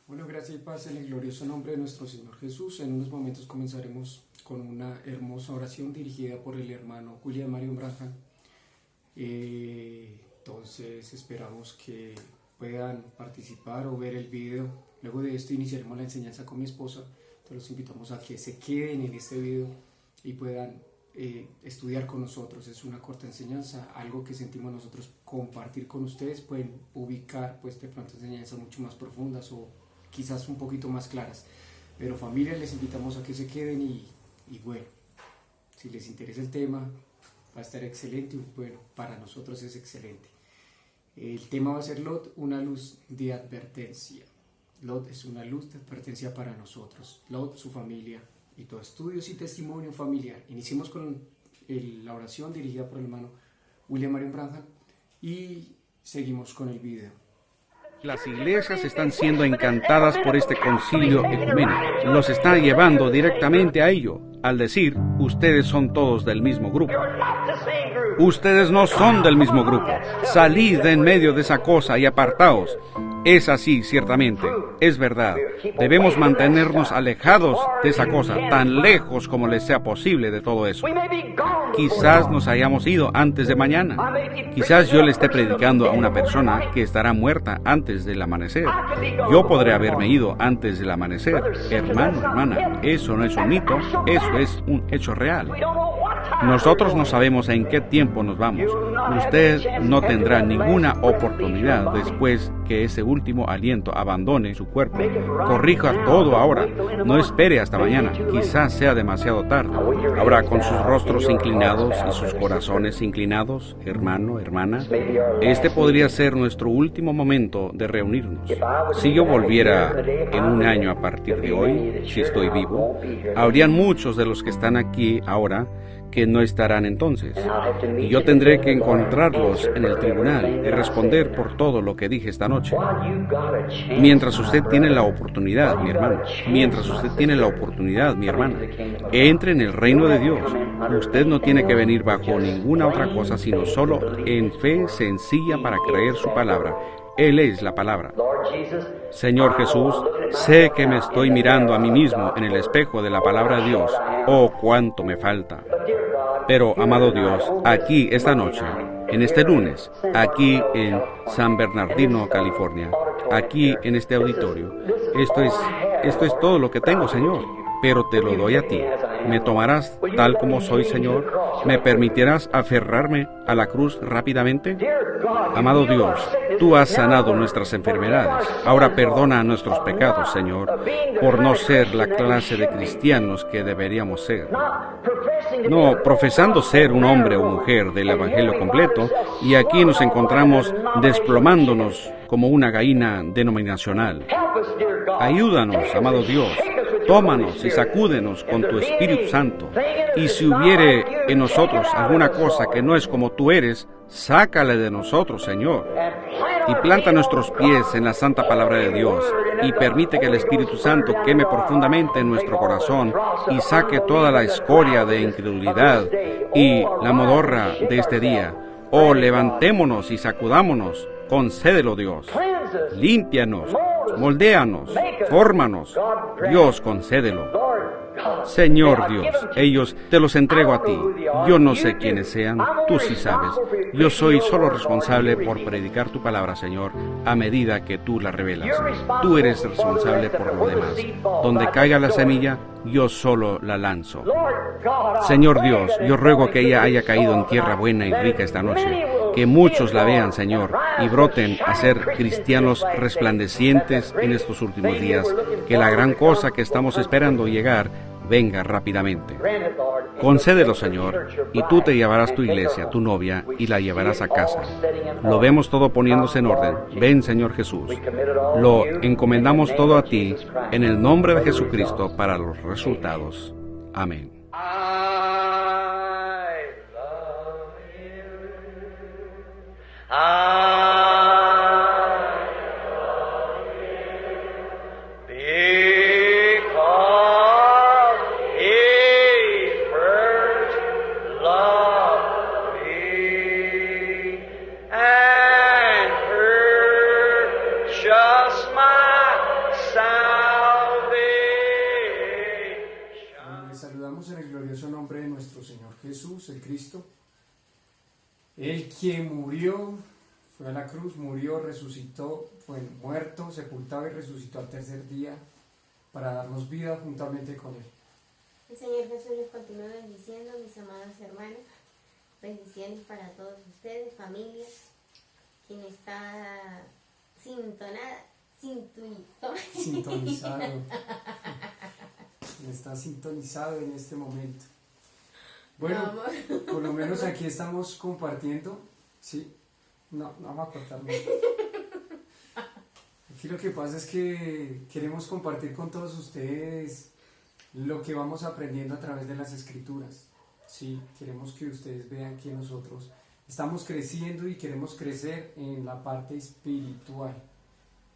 Bueno, gracias y paz en el glorioso nombre de nuestro Señor Jesús. En unos momentos comenzaremos con una hermosa oración dirigida por el hermano William Marion Branham. Entonces esperamos que puedan participar o ver el video. Luego de esto iniciaremos la enseñanza con mi esposa. Entonces los invitamos a que se queden en este video y puedan estudiar con nosotros. Es una corta enseñanza, algo que sentimos nosotros compartir con ustedes. Pueden ubicar pues de pronto enseñanzas mucho más profundas o quizás un poquito más claras, pero familia, les invitamos a que se queden y bueno, si les interesa el tema va a estar excelente. Bueno, para nosotros es excelente. El tema va a ser Lot, una luz de advertencia. Lot es una luz de advertencia para nosotros. Lot, su familia y todo estudios y testimonio familiar. Iniciemos con la oración dirigida por el hermano William Marion Branham y seguimos con el video. Las iglesias están siendo encantadas por este concilio ecuménico. Los está llevando directamente a ello, al decir, ustedes son todos del mismo grupo. Ustedes no son del mismo grupo. Salid de en medio de esa cosa y apartaos. Es así, ciertamente, es verdad. Debemos mantenernos alejados de esa cosa, tan lejos como les sea posible de todo eso. Quizás nos hayamos ido antes de mañana. Quizás yo le esté predicando a una persona que estará muerta antes del amanecer. Yo podré haberme ido antes del amanecer. Hermano, hermana, eso no es un mito, eso es un hecho real. Nosotros no sabemos en qué tiempo nos vamos. Usted no tendrá ninguna oportunidad después que ese último aliento abandone su cuerpo. Corrija todo ahora. No espere hasta mañana. Quizás sea demasiado tarde. Ahora, con sus rostros inclinados y sus corazones inclinados, hermano, hermana, este podría ser nuestro último momento de reunirnos. Si yo volviera en un año a partir de hoy, si estoy vivo, habrían muchos de los que están aquí ahora que no estarán entonces, y yo tendré que encontrarlos en el tribunal y responder por todo lo que dije esta noche. Mientras usted tiene la oportunidad, mi hermano, mientras usted tiene la oportunidad, mi hermana, entre en el reino de Dios. Usted no tiene que venir bajo ninguna otra cosa, sino solo en fe sencilla para creer su palabra. Él es la palabra. Señor Jesús, sé que me estoy mirando a mí mismo en el espejo de la palabra de Dios. Oh, cuánto me falta. Pero, amado Dios, aquí esta noche, en este lunes, aquí en San Bernardino, California, aquí en este auditorio, esto es todo lo que tengo, Señor. Pero te lo doy a ti. ¿Me tomarás tal como soy, Señor? ¿Me permitirás aferrarme a la cruz rápidamente? Amado Dios, tú has sanado nuestras enfermedades. Ahora perdona nuestros pecados, Señor, por no ser la clase de cristianos que deberíamos ser. No, profesando ser un hombre o mujer del Evangelio completo, y aquí nos encontramos desplomándonos como una gallina denominacional. Ayúdanos, amado Dios. Tómanos y sacúdenos con tu Espíritu Santo. Y si hubiere en nosotros alguna cosa que no es como tú eres, sácala de nosotros, Señor. Y planta nuestros pies en la santa palabra de Dios. Y permite que el Espíritu Santo queme profundamente en nuestro corazón y saque toda la escoria de incredulidad y la modorra de este día. Oh, levantémonos y sacudámonos. Concédelo, Dios. Límpianos, moldéanos, fórmanos. Dios, concédelo. Señor Dios, ellos te los entrego a ti. Yo no sé quiénes sean, tú sí sabes. Yo soy solo responsable por predicar tu palabra, Señor, a medida que tú la revelas. Tú eres responsable por lo demás. Donde caiga la semilla, yo solo la lanzo. Señor Dios, yo ruego que ella haya caído en tierra buena y rica esta noche. Que muchos la vean, Señor, y broten a ser cristianos resplandecientes en estos últimos días. Que la gran cosa que estamos esperando llegar venga rápidamente. Concédelo, Señor, y tú te llevarás tu iglesia, tu novia, y la llevarás a casa. Lo vemos todo poniéndose en orden. Ven, Señor Jesús. Lo encomendamos todo a ti, en el nombre de Jesucristo, para los resultados. Amén. Just my Jesús, el Cristo, el quien murió, fue a la cruz, murió, resucitó, fue muerto, sepultado y resucitó al tercer día para darnos vida juntamente con Él. El Señor Jesús les continúa bendiciendo, mis amados hermanos. Bendiciones para todos ustedes, familias, quien está Sintonizado. Está sintonizado en este momento. Bueno, por lo menos aquí estamos compartiendo. Sí, no vamos a cortar más. Aquí lo que pasa es que queremos compartir con todos ustedes lo que vamos aprendiendo a través de las escrituras. Sí, queremos que ustedes vean que nosotros estamos creciendo y queremos crecer en la parte espiritual,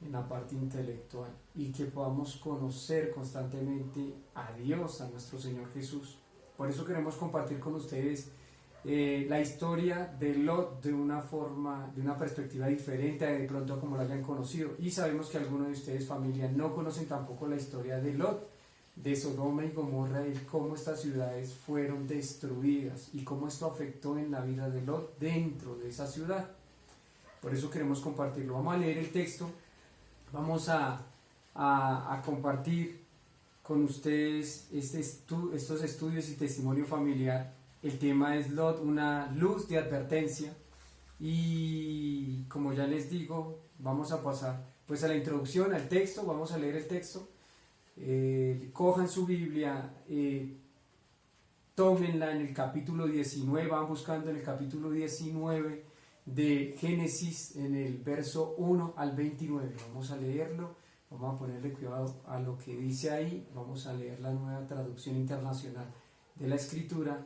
en la parte intelectual, y que podamos conocer constantemente a Dios, a nuestro Señor Jesús. Por eso queremos compartir con ustedes la historia de Lot de una forma, de una perspectiva diferente de pronto como la hayan conocido. Y sabemos que algunos de ustedes, familia, no conocen tampoco la historia de Lot, de Sodoma y Gomorra, y cómo estas ciudades fueron destruidas y cómo esto afectó en la vida de Lot dentro de esa ciudad. Por eso queremos compartirlo. Vamos a leer el texto, vamos a compartir con ustedes estos estudios y testimonio familiar. El tema es Lot, una luz de advertencia, y como ya les digo, vamos a pasar pues a la introducción, al texto. Vamos a leer el texto. Cojan su Biblia, tómenla en el capítulo 19, van buscando en el capítulo 19 de Génesis, en el verso 1 al 29. Vamos a leerlo, vamos a ponerle cuidado a lo que dice ahí. Vamos a leer la Nueva Traducción Internacional de la Escritura,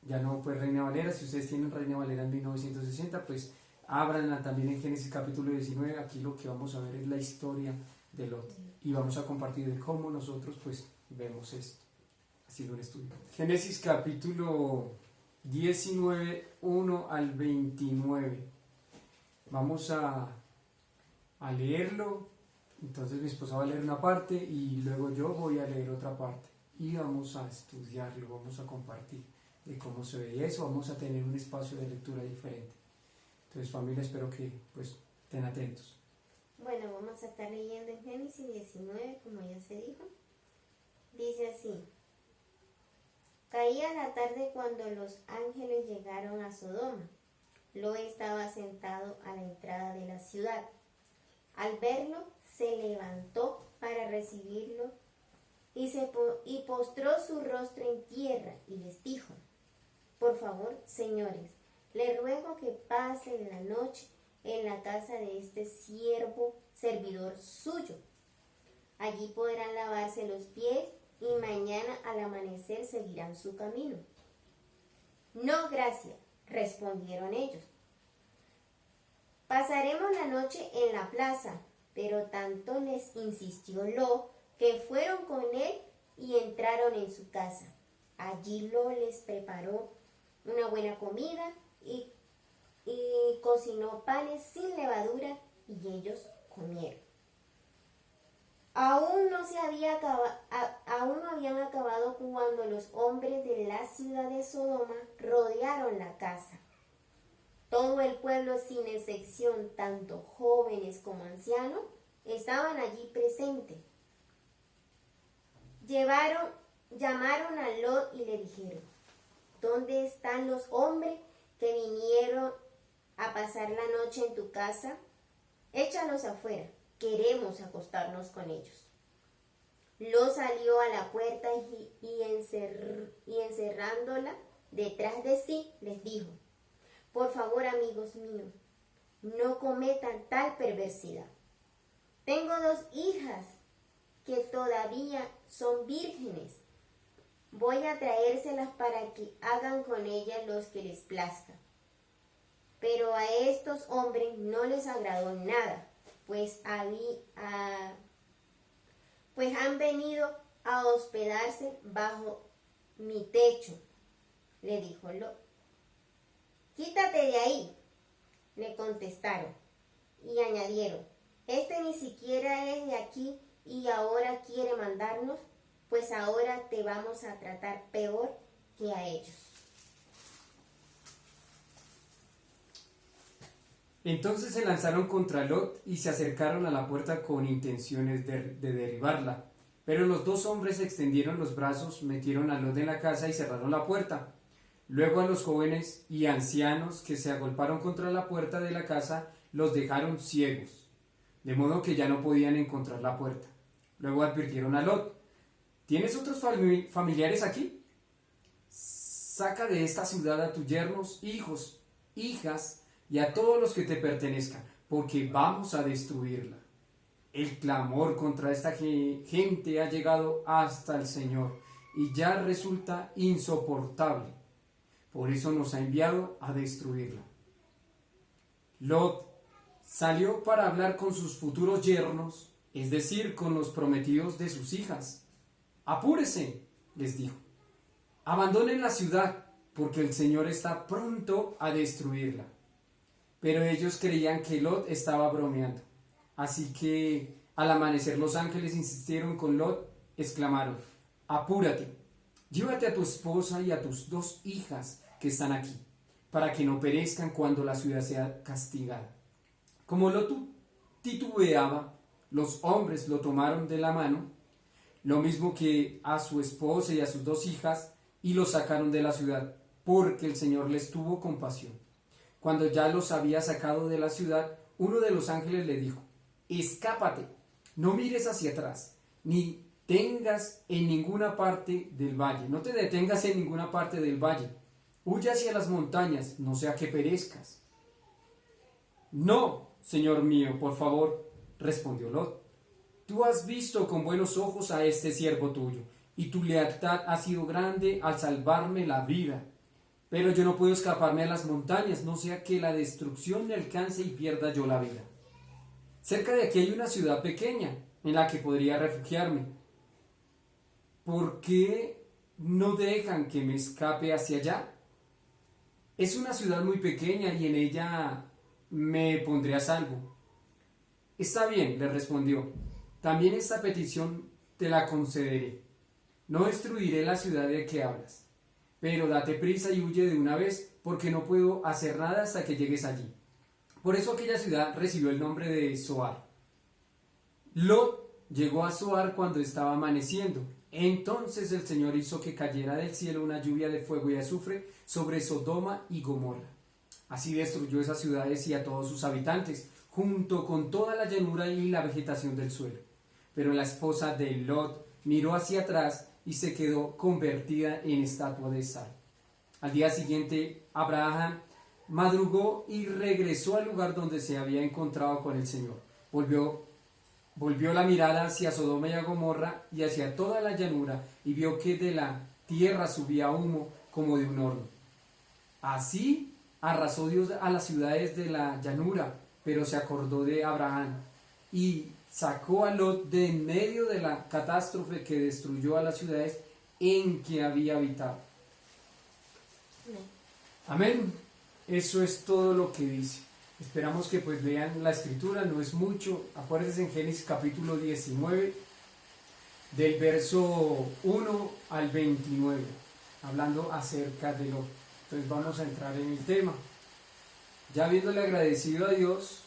ya no pues Reina Valera. Si ustedes tienen Reina Valera en 1960, pues ábranla también en Génesis capítulo 19. Aquí lo que vamos a ver es la historia de Lot, y vamos a compartir de cómo nosotros pues vemos esto, así lo estudio. Génesis capítulo 19, 1 al 29. Vamos a leerlo. Entonces mi esposa va a leer una parte y luego yo voy a leer otra parte, y vamos a estudiarlo, vamos a compartir de cómo se ve eso. Vamos a tener un espacio de lectura diferente. Entonces, familia, espero que pues estén atentos. Bueno, vamos a estar leyendo en Génesis 19, como ya se dijo. Dice así: Caía la tarde cuando los ángeles llegaron a Sodoma. Lot estaba sentado a la entrada de la ciudad. Al verlo, se levantó para recibirlo y postró su rostro en tierra y les dijo: Por favor, señores, le ruego que pasen la noche en la casa de este servidor suyo. Allí podrán lavarse los pies y mañana al amanecer seguirán su camino. No, gracias, respondieron ellos. Pasaremos la noche en la plaza. Pero tanto les insistió Lot que fueron con él y entraron en su casa. Allí Lot les preparó una buena comida y cocinó panes sin levadura, y ellos comieron. Aún no habían acabado cuando los hombres de la ciudad de Sodoma rodearon la casa. Todo el pueblo, sin excepción, tanto jóvenes como ancianos, estaban allí presentes. Llamaron a Lot y le dijeron: ¿Dónde están los hombres que vinieron a pasar la noche en tu casa? Échalos afuera, queremos acostarnos con ellos. Lot salió a la puerta y encerrándola detrás de sí, les dijo: Por favor, amigos míos, no cometan tal perversidad. Tengo 2 hijas que todavía son vírgenes. Voy a traérselas para que hagan con ellas lo que les plazca. Pero a estos hombres no les agradó nada, pues han venido a hospedarse bajo mi techo, le dijo Lot. Quítate de ahí, le contestaron, y añadieron: Este ni siquiera es de aquí y ahora quiere mandarnos, pues ahora te vamos a tratar peor que a ellos. Entonces se lanzaron contra Lot y se acercaron a la puerta con intenciones de derribarla. Pero los dos hombres extendieron los brazos, metieron a Lot en la casa y cerraron la puerta. Luego a los jóvenes y ancianos que se agolparon contra la puerta de la casa los dejaron ciegos, de modo que ya no podían encontrar la puerta. Luego advirtieron a Lot: ¿tienes otros familiares aquí? Saca de esta ciudad a tus yernos, hijos, hijas y a todos los que te pertenezcan, porque vamos a destruirla. El clamor contra esta gente ha llegado hasta el Señor y ya resulta insoportable. Por eso nos ha enviado a destruirla. Lot salió para hablar con sus futuros yernos, es decir, con los prometidos de sus hijas. Apúrese, les dijo. Abandonen la ciudad, porque el Señor está pronto a destruirla. Pero ellos creían que Lot estaba bromeando. Así que al amanecer los ángeles insistieron con Lot, exclamaron: apúrate, llévate a tu esposa y a tus 2 hijas que están aquí, para que no perezcan cuando la ciudad sea castigada. Como Lot titubeaba, los hombres lo tomaron de la mano, lo mismo que a su esposa y a sus 2 hijas, y los sacaron de la ciudad, porque el Señor les tuvo compasión. Cuando ya los había sacado de la ciudad, uno de los ángeles le dijo: escápate, no mires hacia atrás, ni tengas en ninguna parte del valle, no te detengas en ninguna parte del valle, huye hacia las montañas, no sea que perezcas. No, Señor mío, por favor, respondió Lot. Tú has visto con buenos ojos a este siervo tuyo, y tu lealtad ha sido grande al salvarme la vida. Pero yo no puedo escaparme a las montañas, no sea que la destrucción me alcance y pierda yo la vida. Cerca de aquí hay una ciudad pequeña en la que podría refugiarme. ¿Por qué no dejan que me escape hacia allá? Es una ciudad muy pequeña y en ella me pondré a salvo. Está bien, le respondió. También esta petición te la concederé. No destruiré la ciudad de que hablas, pero date prisa y huye de una vez, porque no puedo hacer nada hasta que llegues allí. Por eso aquella ciudad recibió el nombre de Zoar. Lot llegó a Zoar cuando estaba amaneciendo. Entonces el Señor hizo que cayera del cielo una lluvia de fuego y azufre sobre Sodoma y Gomorra. Así destruyó esas ciudades y a todos sus habitantes, junto con toda la llanura y la vegetación del suelo. Pero la esposa de Lot miró hacia atrás y se quedó convertida en estatua de sal. Al día siguiente, Abraham madrugó y regresó al lugar donde se había encontrado con el Señor. Volvió la mirada hacia Sodoma y a Gomorra y hacia toda la llanura y vio que de la tierra subía humo como de un horno. Así arrasó Dios a las ciudades de la llanura, pero se acordó de Abraham y sacó a Lot de en medio de la catástrofe que destruyó a las ciudades en que había habitado. Amén. Eso es todo lo que dice. Esperamos que pues lean la escritura, no es mucho. Acuérdense en Génesis capítulo 19, del verso 1 al 29, hablando acerca de Lot. Entonces vamos a entrar en el tema. Ya habiéndole agradecido a Dios,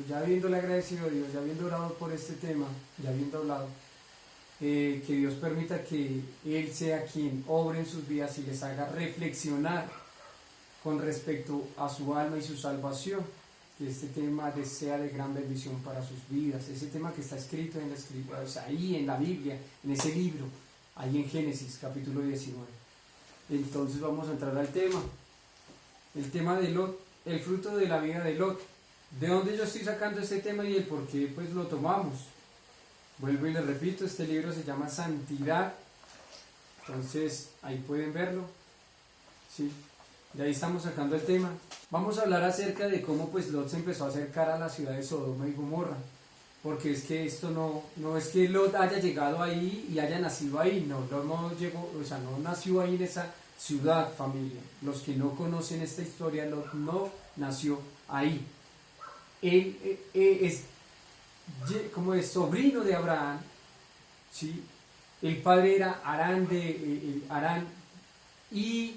ya habiendo orado por este tema, ya habiendo hablado, que Dios permita que Él sea quien obre en sus vidas y les haga reflexionar con respecto a su alma y su salvación, que este tema sea de gran bendición para sus vidas, ese tema que está escrito en la escritura, o sea, ahí en la Biblia, en ese libro, ahí en Génesis capítulo 19. Entonces vamos a entrar al tema, el tema de Lot, el fruto de la vida de Lot. ¿De dónde yo estoy sacando este tema y el por qué pues lo tomamos? Vuelvo y les repito, este libro se llama Santidad, entonces ahí pueden verlo, ¿sí? De ahí estamos sacando el tema. Vamos a hablar acerca de cómo pues Lot se empezó a acercar a la ciudad de Sodoma y Gomorra, porque es que esto no es que Lot haya llegado ahí y haya nacido ahí, no nació ahí en esa ciudad, familia. Los que no conocen esta historia, Lot no nació ahí. Él es sobrino de Abraham, ¿sí? El padre era Arán y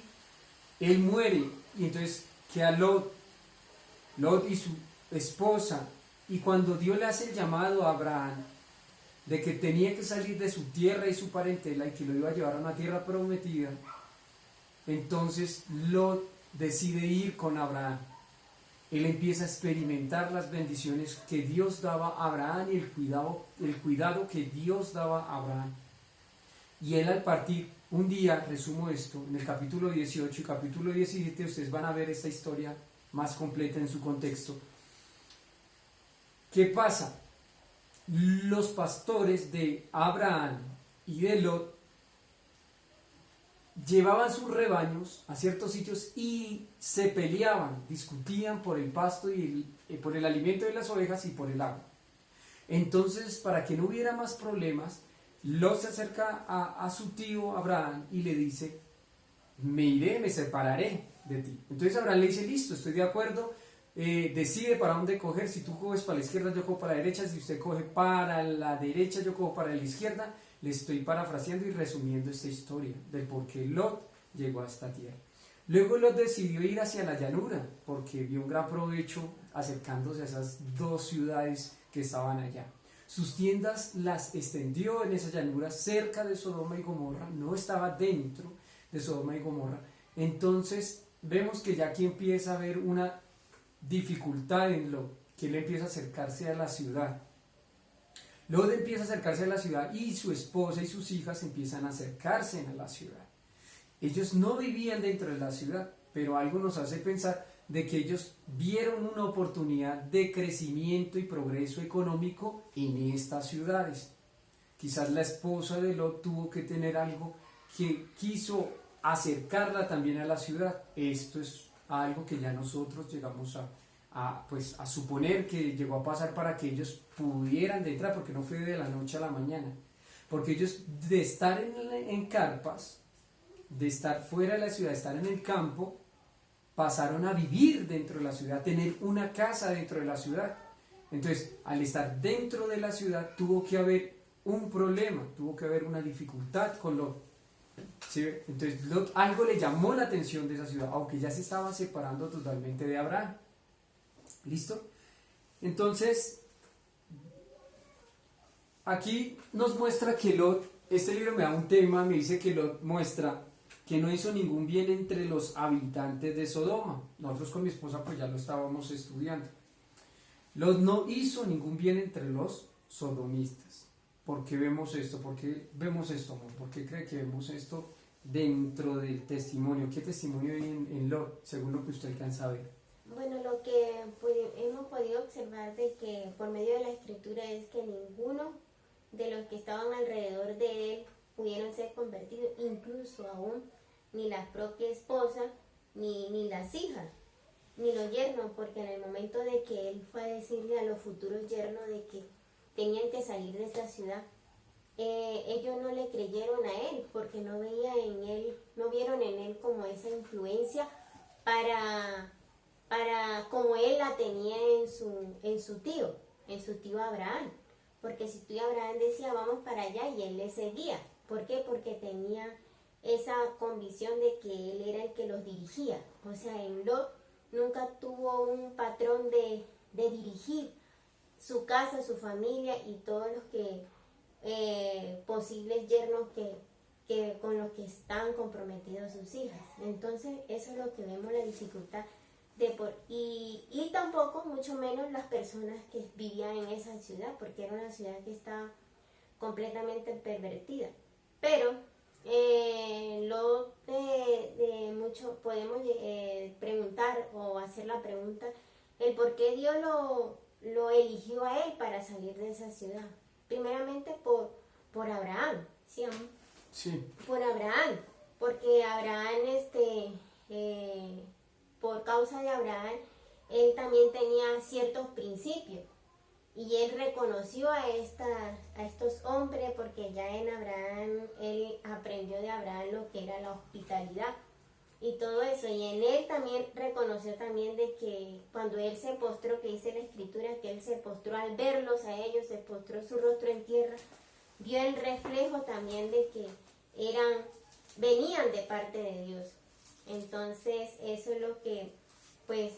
él muere, y entonces queda Lot y esposa. Y cuando Dios le hace el llamado a Abraham de que tenía que salir de su tierra y su parentela y que lo iba a llevar a una tierra prometida, entonces Lot decide ir con Abraham. Él empieza a experimentar las bendiciones que Dios daba a Abraham y el cuidado que Dios daba a Abraham. Y él al partir, un día, resumo esto, en el capítulo 18 y capítulo 17, ustedes van a ver esta historia más completa en su contexto. ¿Qué pasa? Los pastores de Abraham y de Lot llevaban sus rebaños a ciertos sitios y se peleaban, discutían por el pasto y por el alimento de las ovejas y por el agua. Entonces, para que no hubiera más problemas, Lot se acerca a su tío Abraham y le dice: me iré, me separaré de ti. Entonces Abraham le dice: listo, estoy de acuerdo, decide para dónde coger. Si tú coges para la izquierda, yo cojo para la derecha. Si usted coge para la derecha, yo cojo para la izquierda. Le estoy parafraseando y resumiendo esta historia del por qué Lot llegó a esta tierra. Luego Lot decidió ir hacia la llanura porque vio un gran provecho acercándose a esas dos ciudades que estaban allá. Sus tiendas las extendió en esa llanura cerca de Sodoma y Gomorra, no estaba dentro de Sodoma y Gomorra. Entonces vemos que ya aquí empieza a haber una dificultad en Lot, que él empieza a acercarse a la ciudad. Lot empieza a acercarse a la ciudad y su esposa y sus hijas empiezan a acercarse a la ciudad. Ellos no vivían dentro de la ciudad, pero algo nos hace pensar de que ellos vieron una oportunidad de crecimiento y progreso económico en estas ciudades. Quizás la esposa de Lot tuvo que tener algo que quiso acercarla también a la ciudad. Esto es algo que ya nosotros llegamos a suponer que llegó a pasar para que ellos pudieran entrar, porque no fue de la noche a la mañana. Porque ellos, de estar en carpas, de estar fuera de la ciudad, de estar en el campo, pasaron a vivir dentro de la ciudad, a tener una casa dentro de la ciudad. Entonces, al estar dentro de la ciudad, tuvo que haber un problema, tuvo que haber una dificultad con Lot. ¿Sí? Entonces, Lot, algo le llamó la atención de esa ciudad, aunque ya se estaba separando totalmente de Abraham. ¿Listo? Entonces, aquí nos muestra que Lot, este libro me da un tema, me dice que Lot muestra que no hizo ningún bien entre los habitantes de Sodoma. Nosotros con mi esposa pues ya lo estábamos estudiando. Lot no hizo ningún bien entre los sodomistas. ¿Por qué vemos esto? ¿Por qué vemos esto, amor? ¿Por qué cree que vemos esto dentro del testimonio? ¿Qué testimonio hay en Lot, según lo que usted alcanza a ver? Bueno, lo que hemos podido observar de que por medio de la escritura es que ninguno de los que estaban alrededor de él pudieron ser convertidos, incluso aún ni la propia esposa, ni las hijas, ni los yernos, porque en el momento de que él fue a decirle a los futuros yernos de que tenían que salir de esta ciudad, ellos no le creyeron a él, porque no vieron en él como esa influencia para como él la tenía en su tío Abraham. Porque si tu tío Abraham decía vamos para allá y él le seguía. ¿Por qué? Porque tenía esa convicción de que él era el que los dirigía. O sea, en Lot nunca tuvo un patrón de dirigir su casa, su familia y todos los que posibles yernos que con los que están comprometidos sus hijas. Entonces, eso es lo que vemos, la dificultad y tampoco, mucho menos, las personas que vivían en esa ciudad, porque era una ciudad que estaba completamente pervertida. Pero mucho podemos preguntar o hacer la pregunta, el por qué Dios lo eligió a él para salir de esa ciudad. Primeramente por Abraham, ¿sí? Sí. Por Abraham, porque Abraham, por causa de Abraham, él también tenía ciertos principios. Y él reconoció a estos hombres porque ya en Abraham, él aprendió de Abraham lo que era la hospitalidad y todo eso. Y en él también reconoció también de que cuando él se postró, que dice la escritura, que él se postró al verlos a ellos, se postró su rostro en tierra, vio el reflejo también de que venían de parte de Dios. Entonces eso es lo que pues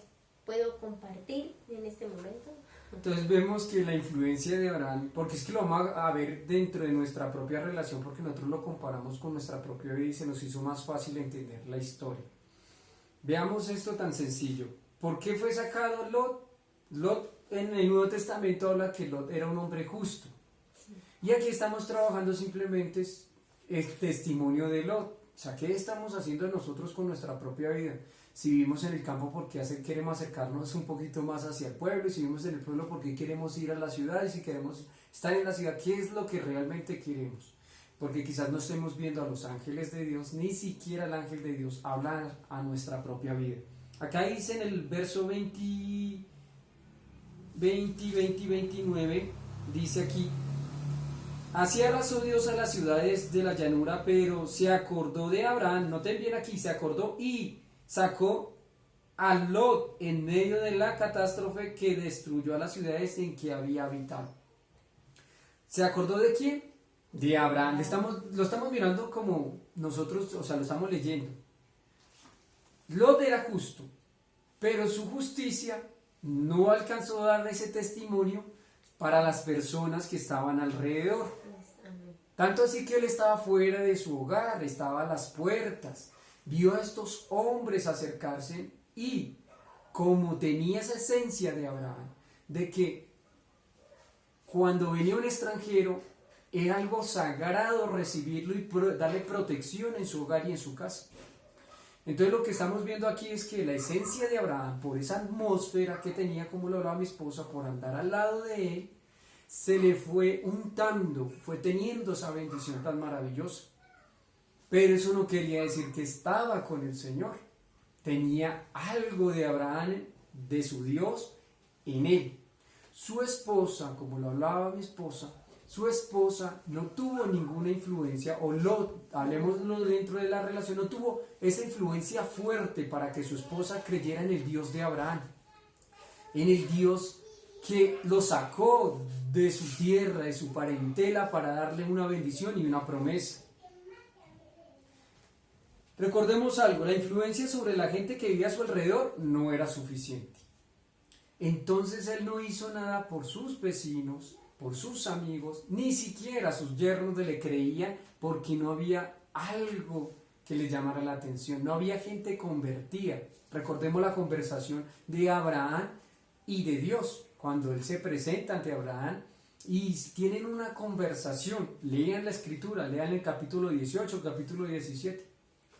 puedo compartir en este momento. Entonces vemos que la influencia de Abraham, porque es que lo vamos a ver dentro de nuestra propia relación, porque nosotros lo comparamos con nuestra propia vida y se nos hizo más fácil entender la historia. Veamos esto tan sencillo. ¿Por qué fue sacado Lot? Lot en el Nuevo Testamento habla que Lot era un hombre justo. Y aquí estamos trabajando simplemente el testimonio de Lot. O sea, ¿qué estamos haciendo nosotros con nuestra propia vida? Si vivimos en el campo, ¿por qué queremos acercarnos un poquito más hacia el pueblo? Y si vivimos en el pueblo, ¿por qué queremos ir a la ciudad? Y si queremos estar en la ciudad, ¿qué es lo que realmente queremos? Porque quizás no estemos viendo a los ángeles de Dios, ni siquiera el ángel de Dios hablar a nuestra propia vida. Acá dice en el verso 20, 29, dice aquí: así arrasó Dios a las ciudades de la llanura, pero se acordó de Abraham, noten bien aquí, se acordó y sacó a Lot en medio de la catástrofe que destruyó a las ciudades en que había habitado. ¿Se acordó de quién? De Abraham. Lo estamos mirando como nosotros, o sea, lo estamos leyendo. Lot era justo, pero su justicia no alcanzó a dar ese testimonio para las personas que estaban alrededor. Tanto así que él estaba fuera de su hogar, estaba a las puertas, vio a estos hombres acercarse y, como tenía esa esencia de Abraham, de que cuando venía un extranjero era algo sagrado recibirlo y darle protección en su hogar y en su casa. Entonces lo que estamos viendo aquí es que la esencia de Abraham, por esa atmósfera que tenía, como lo hablaba mi esposa, por andar al lado de él, se le fue untando, fue teniendo esa bendición tan maravillosa. Pero eso no quería decir que estaba con el Señor. Tenía algo de Abraham, de su Dios, en él. Su esposa, como lo hablaba mi esposa, su esposa no tuvo ninguna influencia, o hablemoslo dentro de la relación, no tuvo esa influencia fuerte para que su esposa creyera en el Dios de Abraham, en el Dios que lo sacó de su tierra, de su parentela, para darle una bendición y una promesa. Recordemos algo, la influencia sobre la gente que vivía a su alrededor no era suficiente. Entonces él no hizo nada por sus vecinos, por sus amigos, ni siquiera sus yernos le creían, porque no había algo que les llamara la atención, no había gente convertida. Recordemos la conversación de Abraham y de Dios, cuando él se presenta ante Abraham y tienen una conversación. Lean la escritura, lean el capítulo 18, capítulo 17,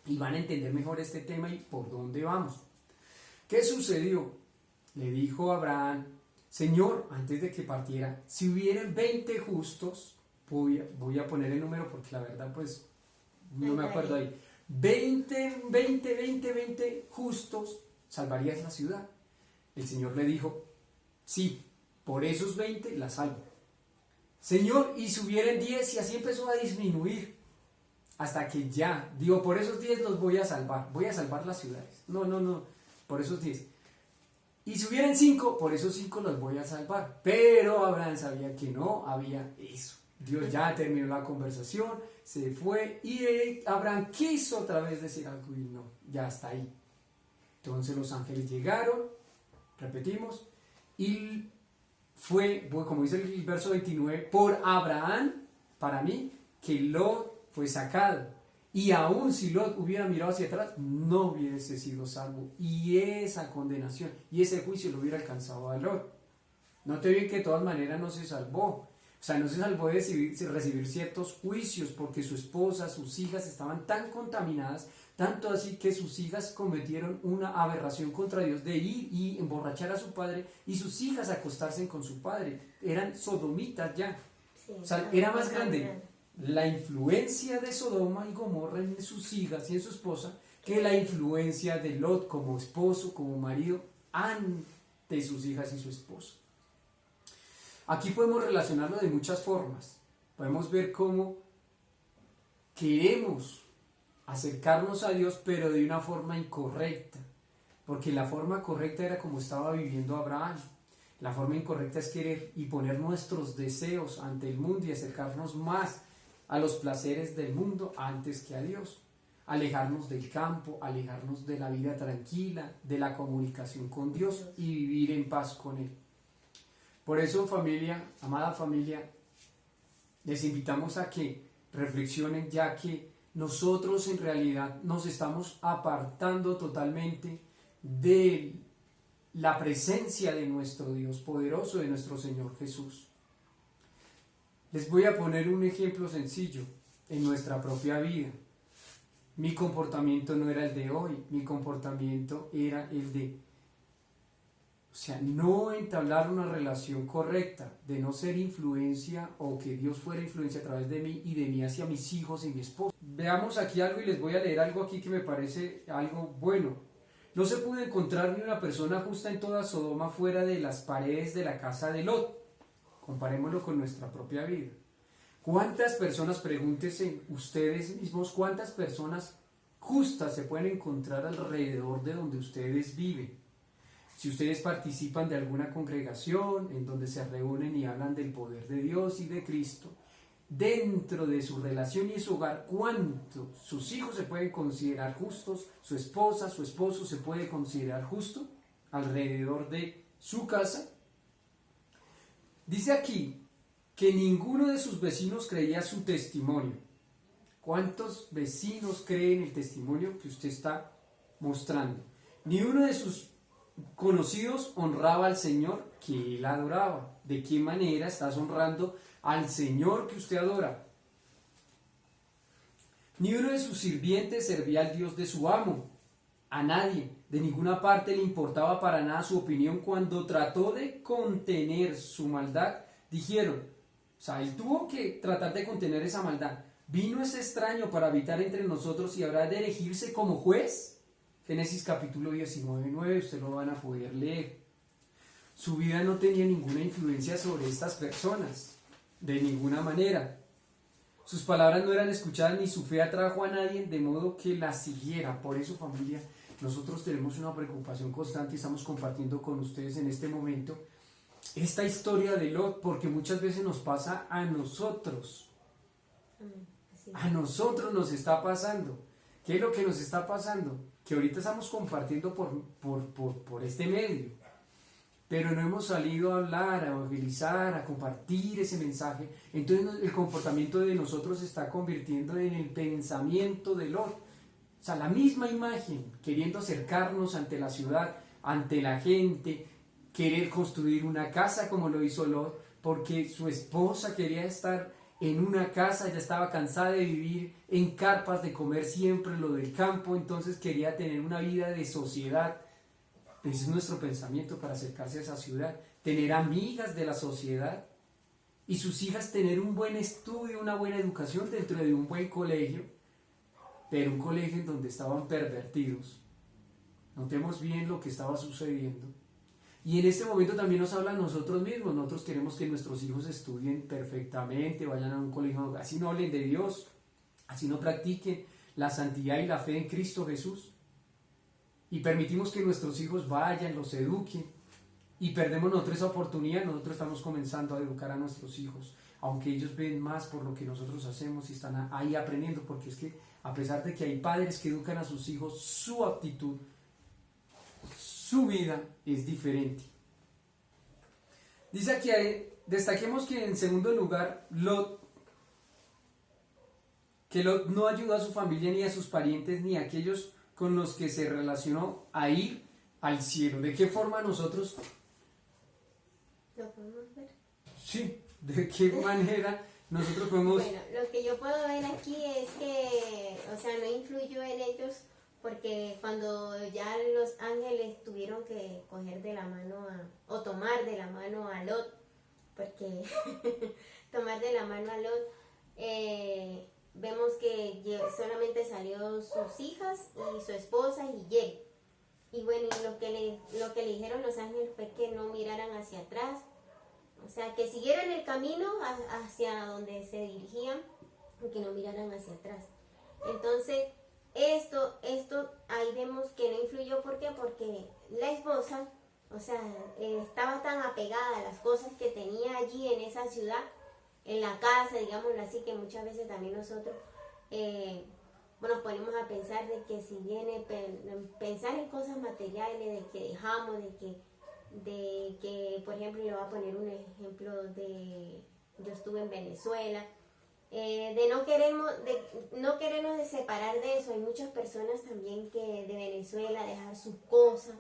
y van a entender mejor este tema y por dónde vamos. ¿Qué sucedió? Le dijo Abraham: Señor, antes de que partiera, si hubieran 20 justos, voy a poner el número porque la verdad pues no me acuerdo ahí, 20 justos, ¿salvarías la ciudad? El Señor le dijo: sí, por esos 20 la salvo. Señor, y si hubieran 10, y así empezó a disminuir, hasta que ya, digo, por esos 10 los voy a salvar las ciudades. No, por esos 10. Y si hubieran 5, por esos 5 los voy a salvar. Pero Abraham sabía que no había eso. Dios ya terminó la conversación, se fue, y Abraham quiso otra vez decir algo y no, ya está ahí. Entonces los ángeles llegaron, repetimos, y fue, como dice el verso 29, por Abraham, para mí, que Lot fue sacado. Y aún si Lot hubiera mirado hacia atrás, no hubiese sido salvo. Y esa condenación y ese juicio lo hubiera alcanzado a Lot. Note bien que de todas maneras no se salvó. O sea, no se salvó de recibir ciertos juicios, porque su esposa, sus hijas estaban tan contaminadas, tanto así que sus hijas cometieron una aberración contra Dios de ir y emborrachar a su padre, y sus hijas acostarse con su padre. Eran sodomitas ya. Sí, o sea, era más grande la influencia de Sodoma y Gomorra en sus hijas y en su esposa que la influencia de Lot como esposo, como marido, ante sus hijas y su esposa. Aquí podemos relacionarlo de muchas formas. Podemos ver cómo queremos acercarnos a Dios, pero de una forma incorrecta, porque la forma correcta era como estaba viviendo Abraham. La forma incorrecta es querer y poner nuestros deseos ante el mundo y acercarnos más a los placeres del mundo antes que a Dios. alejarnos del campo, alejarnos de la vida tranquila, de la comunicación con Dios y vivir en paz con Él. Por eso, familia, amada familia, les invitamos a que reflexionen, ya que nosotros en realidad nos estamos apartando totalmente de la presencia de nuestro Dios poderoso, de nuestro Señor Jesús. Les voy a poner un ejemplo sencillo en nuestra propia vida. Mi comportamiento no era el de hoy, mi comportamiento era el de, no entablar una relación correcta, de no ser influencia o que Dios fuera influencia a través de mí y de mí hacia mis hijos y mi esposa. Veamos aquí algo y les voy a leer algo aquí que me parece algo bueno. No se pudo encontrar ni una persona justa en toda Sodoma fuera de las paredes de la casa de Lot. Comparémoslo con nuestra propia vida. ¿Cuántas personas, pregúntense ustedes mismos, cuántas personas justas se pueden encontrar alrededor de donde ustedes viven? Si ustedes participan de alguna congregación en donde se reúnen y hablan del poder de Dios y de Cristo, dentro de su relación y su hogar, ¿cuántos sus hijos se pueden considerar justos? ¿Su esposa, su esposo se puede considerar justo alrededor de su casa? Dice aquí que ninguno de sus vecinos creía su testimonio. ¿Cuántos vecinos creen el testimonio que usted está mostrando? Ni uno de sus conocidos honraba al Señor que él adoraba. ¿De qué manera estás honrando al Señor que usted adora? Ni uno de sus sirvientes servía al Dios de su amo. A nadie, de ninguna parte le importaba para nada su opinión. Cuando trató de contener su maldad, dijeron, él tuvo que tratar de contener esa maldad. ¿Vino ese extraño para habitar entre nosotros y habrá de elegirse como juez? Génesis capítulo 19:9, usted lo van a poder leer. Su vida no tenía ninguna influencia sobre estas personas, de ninguna manera. Sus palabras no eran escuchadas ni su fe atrajo a nadie, de modo que la siguiera. Por eso, familia, nosotros tenemos una preocupación constante y estamos compartiendo con ustedes en este momento esta historia de Lot, porque muchas veces nos pasa a nosotros. A nosotros nos está pasando. ¿Qué es lo que nos está pasando? Que ahorita estamos compartiendo por este medio, pero no hemos salido a hablar, a evangelizar, a compartir ese mensaje. Entonces el comportamiento de nosotros se está convirtiendo en el pensamiento de Lot. La misma imagen, queriendo acercarnos ante la ciudad, ante la gente, querer construir una casa como lo hizo Lot, porque su esposa quería estar en una casa, ya estaba cansada de vivir en carpas, de comer siempre lo del campo, entonces quería tener una vida de sociedad. Ese es nuestro pensamiento para acercarse a esa ciudad, tener amigas de la sociedad y sus hijas tener un buen estudio, una buena educación dentro de un buen colegio, pero un colegio en donde estaban pervertidos. Notemos bien lo que estaba sucediendo. Y en este momento también nos habla a nosotros mismos. Nosotros queremos que nuestros hijos estudien perfectamente, vayan a un colegio, así no hablen de Dios, así no practiquen la santidad y la fe en Cristo Jesús. Y permitimos que nuestros hijos vayan, los eduquen, y perdemos nosotros esa oportunidad. Nosotros estamos comenzando a educar a nuestros hijos, aunque ellos ven más por lo que nosotros hacemos y están ahí aprendiendo, porque es que a pesar de que hay padres que educan a sus hijos, su actitud, su vida es diferente. Dice aquí, destaquemos que en segundo lugar, Lot no ayudó a su familia ni a sus parientes ni a aquellos con los que se relacionó a ir al cielo. ¿De qué forma nosotros? ¿Lo podemos ver? Sí, ¿de qué manera nosotros podemos? Bueno, lo que yo puedo ver aquí es que, no influyó en ellos, porque cuando ya los ángeles tuvieron que coger de la mano o tomar de la mano a Lot, porque tomar de la mano a Lot, vemos que solamente salió sus hijas y su esposa y él. Y bueno, lo que le dijeron los ángeles fue que no miraran hacia atrás, que siguieran el camino hacia donde se dirigían y que no miraran hacia atrás. Entonces, esto ahí vemos que no influyó. ¿Por qué? Porque la esposa, estaba tan apegada a las cosas que tenía allí en esa ciudad, en la casa, digámoslo así, que muchas veces también nosotros nos ponemos a pensar de que si viene pensar en cosas materiales, de que dejamos, de que por ejemplo, le voy a poner un ejemplo yo estuve en Venezuela, de no querernos de separar de eso. Hay muchas personas también que de Venezuela dejar sus cosas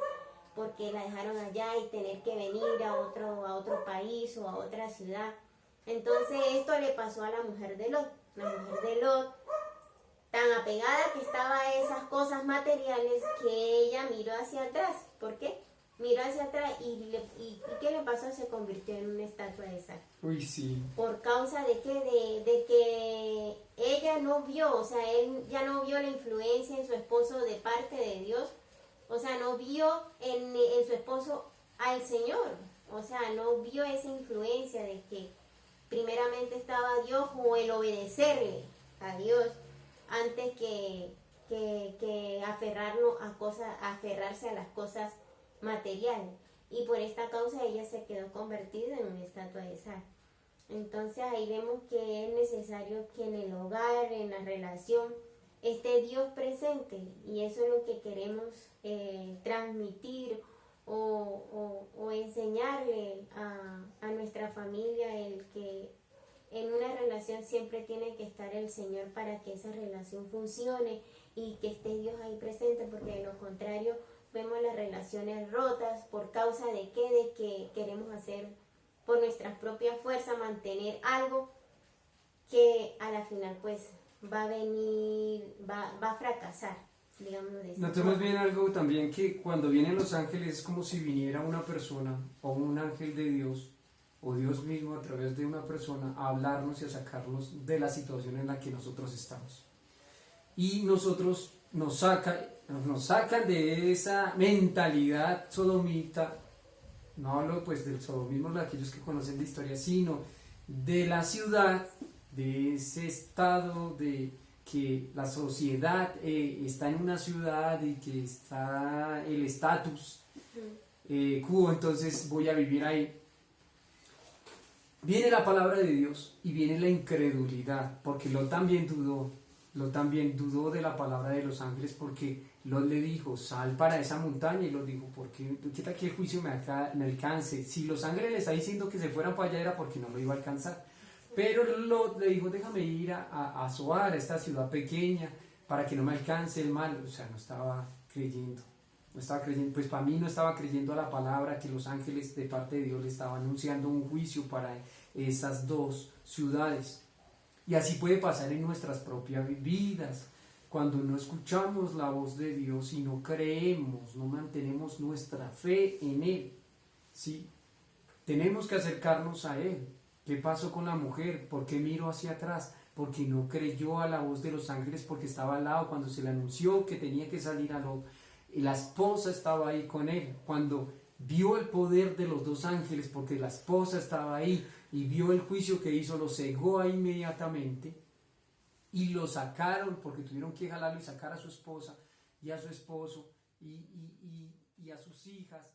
porque la dejaron allá y tener que venir a otro país o a otra ciudad. Entonces esto le pasó a la mujer de Lot. La mujer de Lot, tan apegada que estaba a esas cosas materiales, que ella miró hacia atrás. ¿Por qué? Miró hacia atrás y ¿qué le pasó? Se convirtió en una estatua de sal. Uy, sí. ¿Por causa de qué? De que ella no vio, o sea, él ya no vio la influencia en su esposo de parte de Dios. O sea, no vio en su esposo al Señor. O sea, no vio esa influencia de que primeramente estaba Dios, o el obedecerle a Dios antes que aferrarse a las cosas materiales. Y por esta causa ella se quedó convertida en una estatua de sal. Entonces ahí vemos que es necesario que en el hogar, en la relación, esté Dios presente, y eso es lo que queremos transmitir o enseñarle a nuestra familia, el que en una relación siempre tiene que estar el Señor para que esa relación funcione y que esté Dios ahí presente, porque de lo contrario vemos las relaciones rotas por causa de qué, de que queremos hacer por nuestras propias fuerzas, mantener algo que a la final pues va a fracasar, digamos de esa Notemos forma. bien algo también, que cuando vienen los ángeles es como si viniera una persona o un ángel de Dios o Dios mismo a través de una persona a hablarnos y a sacarnos de la situación en la que nosotros estamos. Y nosotros nos sacan de esa mentalidad sodomita. No hablo pues del sodomismo de aquellos que conocen la historia, sino de la ciudad, de ese estado de que la sociedad está en una ciudad y que está el estatus quo, entonces voy a vivir ahí. Viene la palabra de Dios y viene la incredulidad, porque Lot también dudó de la palabra de los ángeles, porque Lot le dijo, sal para esa montaña, y Lot dijo, ¿por qué? ¿Qué tal que el juicio me alcance? Si los ángeles le están diciendo que se fueran para allá era porque no lo iba a alcanzar. Pero Lot le dijo, déjame ir a Zoar, a esta ciudad pequeña, para que no me alcance el mal. O sea, no estaba creyendo, pues para mí no estaba creyendo a la palabra que los ángeles de parte de Dios le estaban anunciando un juicio para esas dos ciudades. Y así puede pasar en nuestras propias vidas, cuando no escuchamos la voz de Dios y no creemos, no mantenemos nuestra fe en Él, ¿sí? Tenemos que acercarnos a Él. ¿Qué pasó con la mujer? ¿Por qué miró hacia atrás? Porque no creyó a la voz de los ángeles, porque estaba al lado cuando se le anunció que tenía que salir a Lot. Y la esposa estaba ahí con él. Cuando vio el poder de los dos ángeles, porque la esposa estaba ahí y vio el juicio que hizo, lo cegó ahí inmediatamente y lo sacaron, porque tuvieron que jalarlo y sacar a su esposa y a su esposo y a sus hijas.